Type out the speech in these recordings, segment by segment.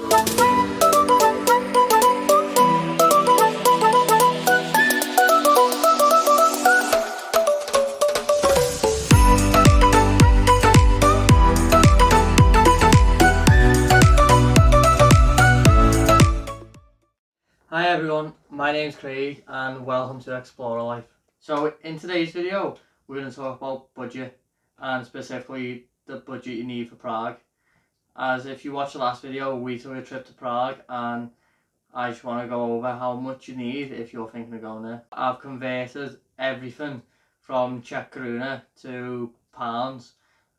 Hi everyone, my name's Craig and welcome to Explorer Life. So in today's video we're going to talk about budget and specifically the budget you need for Prague. As if you watched the last video, we took a trip to Prague and I just want to go over how much you need if you're thinking of going there. I've converted everything from Czech koruna to pounds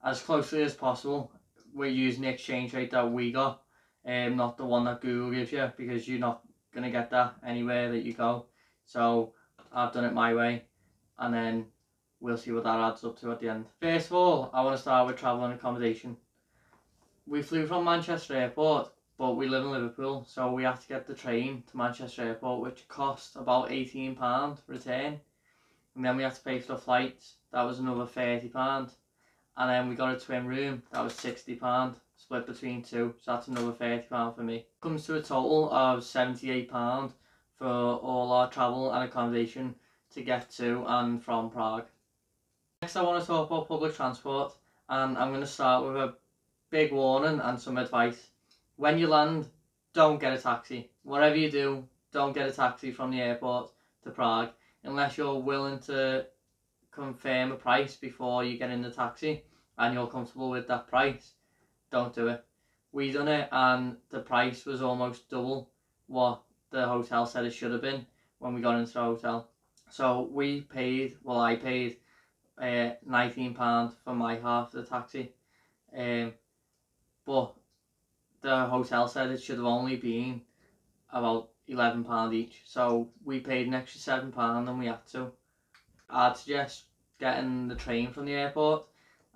as closely as possible. We're using the exchange rate that we got, not the one that Google gives you, because you're not going to get that anywhere that you go. So I've done it my way and then we'll see what that adds up to at the end. First of all, I want to start with travel and accommodation. We flew from Manchester Airport, but we live in Liverpool, so we had to get the train to Manchester Airport, which cost about £18 return. And then we had to pay for the flights, that was another £30. And then we got a twin room, that was £60, split between two, so that's another £30 for me. Comes to a total of £78 for all our travel and accommodation to get to and from Prague. Next I want to talk about public transport, and I'm going to start with a big warning and some advice. When you land, don't get a taxi. Whatever you do, don't get a taxi from the airport to Prague unless you're willing to confirm a price before you get in the taxi and you're comfortable with that price. Don't do it. We done it and the price was almost double what the hotel said it should have been when we got into the hotel. So I paid £19 for my half of the taxi, but the hotel said it should have only been about £11 each, so we paid an extra £7 than we had to. I'd suggest getting the train from the airport,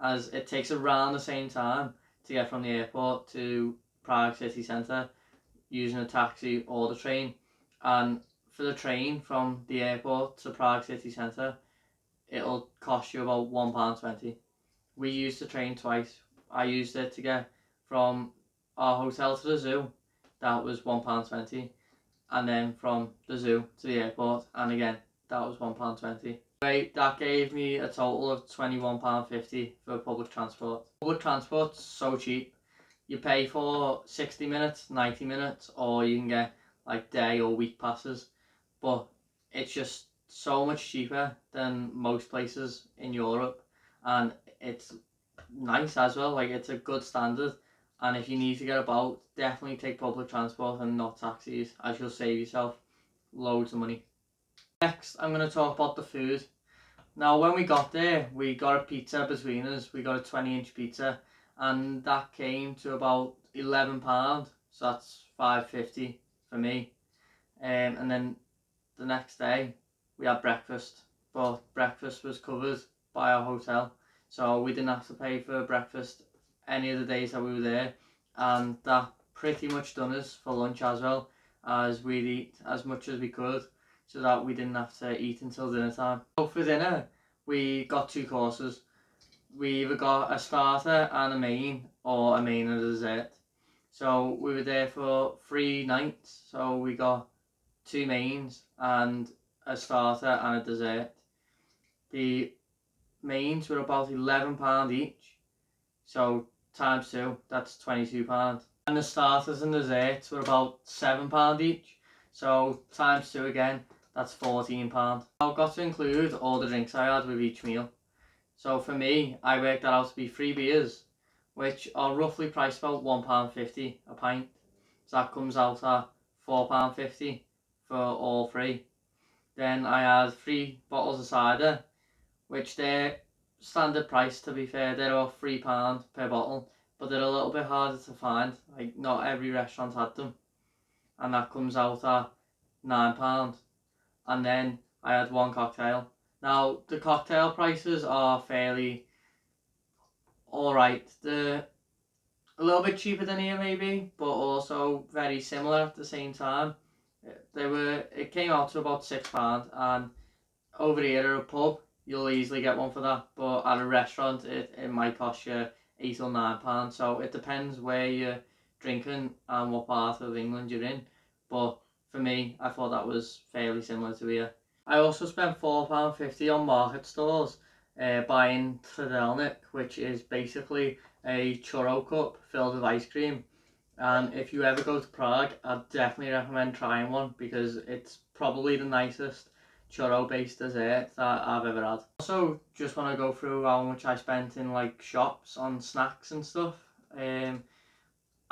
as it takes around the same time to get from the airport to Prague city centre using a taxi or the train. And for the train from the airport to Prague city centre, it'll cost you about £1.20. We used the train twice. I used it to get from our hotel to the zoo, that was £1.20, and then from the zoo to the airport, and again that was £1.20. That gave me a total of £21.50 for public transport. Public transport's so cheap. You pay for 60 minutes, 90 minutes, or you can get like day or week passes, but it's just so much cheaper than most places in Europe, and it's nice as well. Like, it's a good standard, and if you need to get about, definitely take public transport and not taxis, as you'll save yourself loads of money. Next, I'm going to talk about the food. Now, when we got there, we got a pizza between us. We got a 20-inch pizza, and that came to about £11, so that's £5.50 for me. And then the next day, we had breakfast, but breakfast was covered by our hotel, so we didn't have to pay for breakfast any of the days that we were there, and that pretty much done us for lunch as well, as we'd eat as much as we could so that we didn't have to eat until dinner time. So for dinner we got two courses. We either got a starter and a main, or a main and a dessert. So we were there for 3 nights, so we got 2 mains and a starter and a dessert. The mains were about £11 each, so times 2, that's £22. And the starters and desserts were about £7 each, so times 2 again, that's £14. I've got to include all the drinks I had with each meal. So for me, I worked that out to be 3 beers, which are roughly priced about £1.50 a pint. So that comes out at £4.50 for all 3. Then I had 3 bottles of cider, which they're standard price, to be fair. They're about £3 per bottle, but they're a little bit harder to find. Like, not every restaurant had them, and that comes out at £9. And then I had 1 cocktail. Now, the cocktail prices are fairly alright. They're a little bit cheaper than here maybe, but also very similar at the same time. It came out to about £6, and over here at a pub you'll easily get one for that, but at a restaurant it might cost you £8 or £9, so it depends where you're drinking and what part of England you're in, but for me, I thought that was fairly similar to here. I also spent £4.50 on market stores buying Tridelnik, which is basically a churro cup filled with ice cream. And if you ever go to Prague, I'd definitely recommend trying one because it's probably the nicest churro based dessert that I've ever had. Also, just want to go through how much I spent in like shops on snacks and stuff.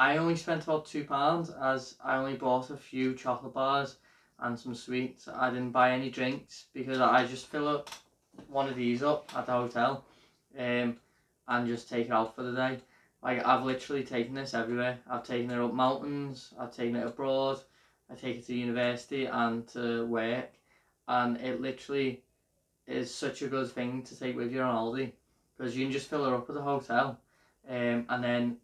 I only spent about £2 as I only bought a few chocolate bars and some sweets. I didn't buy any drinks because I just fill up one of these up at the hotel and just take it out for the day. Like, I've literally taken this everywhere. I've taken it up mountains, I've taken it abroad, I take it to university and to work, and it literally is such a good thing to take with you on holiday because you can just fill it up at the hotel and then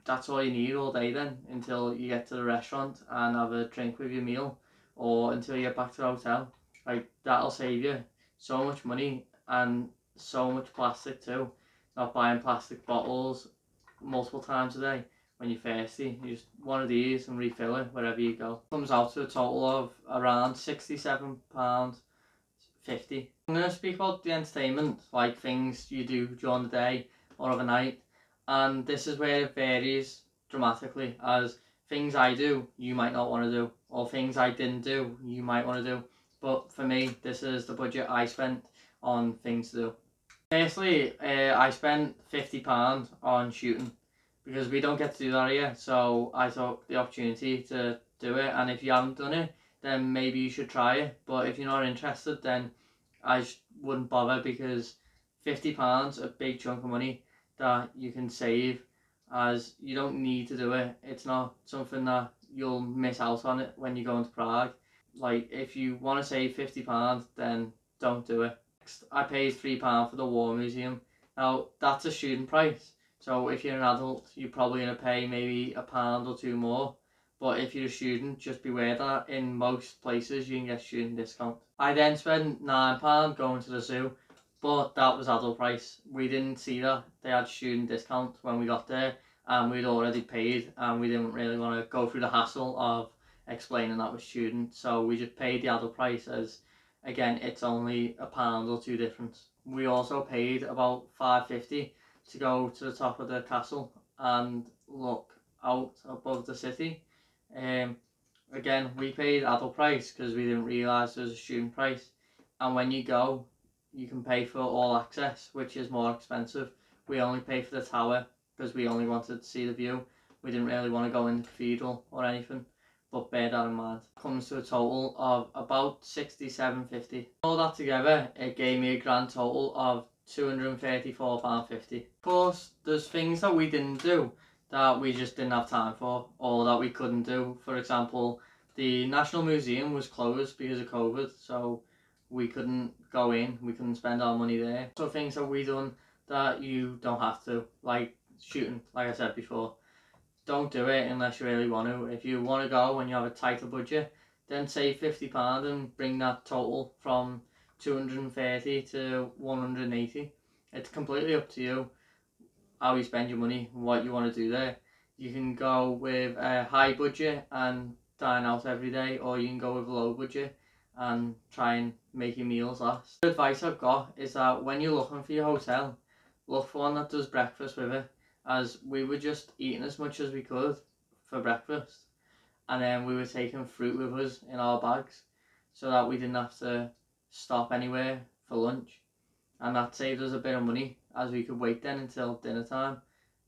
that's all you need all day then until you get to the restaurant and have a drink with your meal, or until you get back to the hotel. Like, that'll save you so much money and so much plastic too. Not buying plastic bottles multiple times a day when you're thirsty. You just one of these and refill it wherever you go. Comes out to a total of around £67.50. I'm going to speak about the entertainment, like things you do during the day or overnight, and this is where it varies dramatically, as things I do you might not want to do, or things I didn't do you might want to do. But for me, this is the budget I spent on things to do. Firstly, I spent £50 on shooting because we don't get to do that here, so I took the opportunity to do it. And if you haven't done it, then maybe you should try it. But if you're not interested, then I wouldn't bother, because £50 a big chunk of money that you can save, as you don't need to do it. It's not something that you'll miss out on it when you go into Prague. Like, if you want to save £50, then don't do it. Next, I paid £3 for the War Museum. Now, that's a student price, so if you're an adult, you're probably going to pay maybe £1 or two more. But if you're a student, just beware that in most places you can get student discount. I then spent £9 going to the zoo, but that was adult price. We didn't see that they had student discount when we got there, and we'd already paid, and we didn't really want to go through the hassle of explaining that was student, so we just paid the adult price, as again it's only £1 or two difference. We also paid about £5.50 to go to the top of the castle and look out above the city. Again, we paid adult price because we didn't realise there was a student price, and when you go you can pay for all access, which is more expensive. We only paid for the tower because we only wanted to see the view. We didn't really want to go in the cathedral or anything, but bear that in mind. It comes to a total of about £67.50. All that together, it gave me a grand total of £234.50. Of course, there's things that we didn't do that we just didn't have time for, or that we couldn't do. For example, the National Museum was closed because of COVID, so we couldn't go in, we couldn't spend our money there. So things that we done that you don't have to, like shooting, like I said before. Don't do it unless you really want to. If you want to go and you have a tighter budget, then save £50 and bring that total from 230 to 180. It's completely up to you how you spend your money and what you want to do there. You can go with a high budget and dine out every day, or you can go with a low budget and try and make your meals last. The advice I've got is that when you're looking for your hotel, look for one that does breakfast with it, as we were just eating as much as we could for breakfast, and then we were taking fruit with us in our bags so that we didn't have to stop anywhere for lunch, and that saved us a bit of money as we could wait then until dinner time.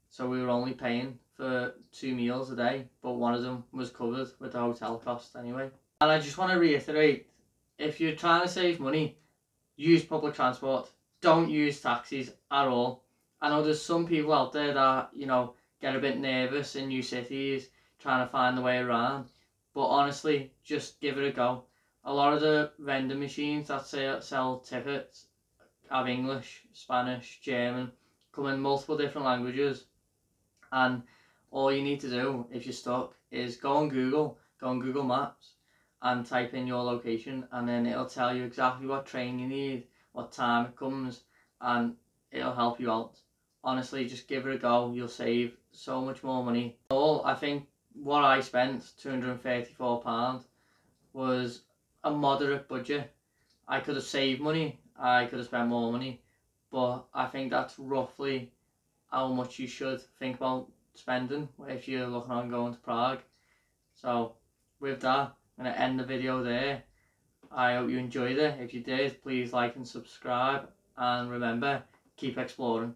So we were only paying for 2 meals a day, but one of them was covered with the hotel cost anyway. And I just want to reiterate, if you're trying to save money, use public transport. Don't use taxis at all. I know there's some people out there that, get a bit nervous in new cities trying to find the way around, but honestly, just give it a go. A lot of the vending machines that sell tickets have English, Spanish, German, come in multiple different languages, and all you need to do if you're stuck is go on Google Maps and type in your location, and then it'll tell you exactly what train you need, what time it comes, and it'll help you out. Honestly, just give it a go. You'll save so much more money. All I think what I spent, £234, was a moderate budget. I could have saved money, I could have spent more money, but I think that's roughly how much you should think about spending if you're looking on going to Prague. So with that, I'm going to end the video there. I hope you enjoyed it. If you did, please like and subscribe, and remember, keep exploring.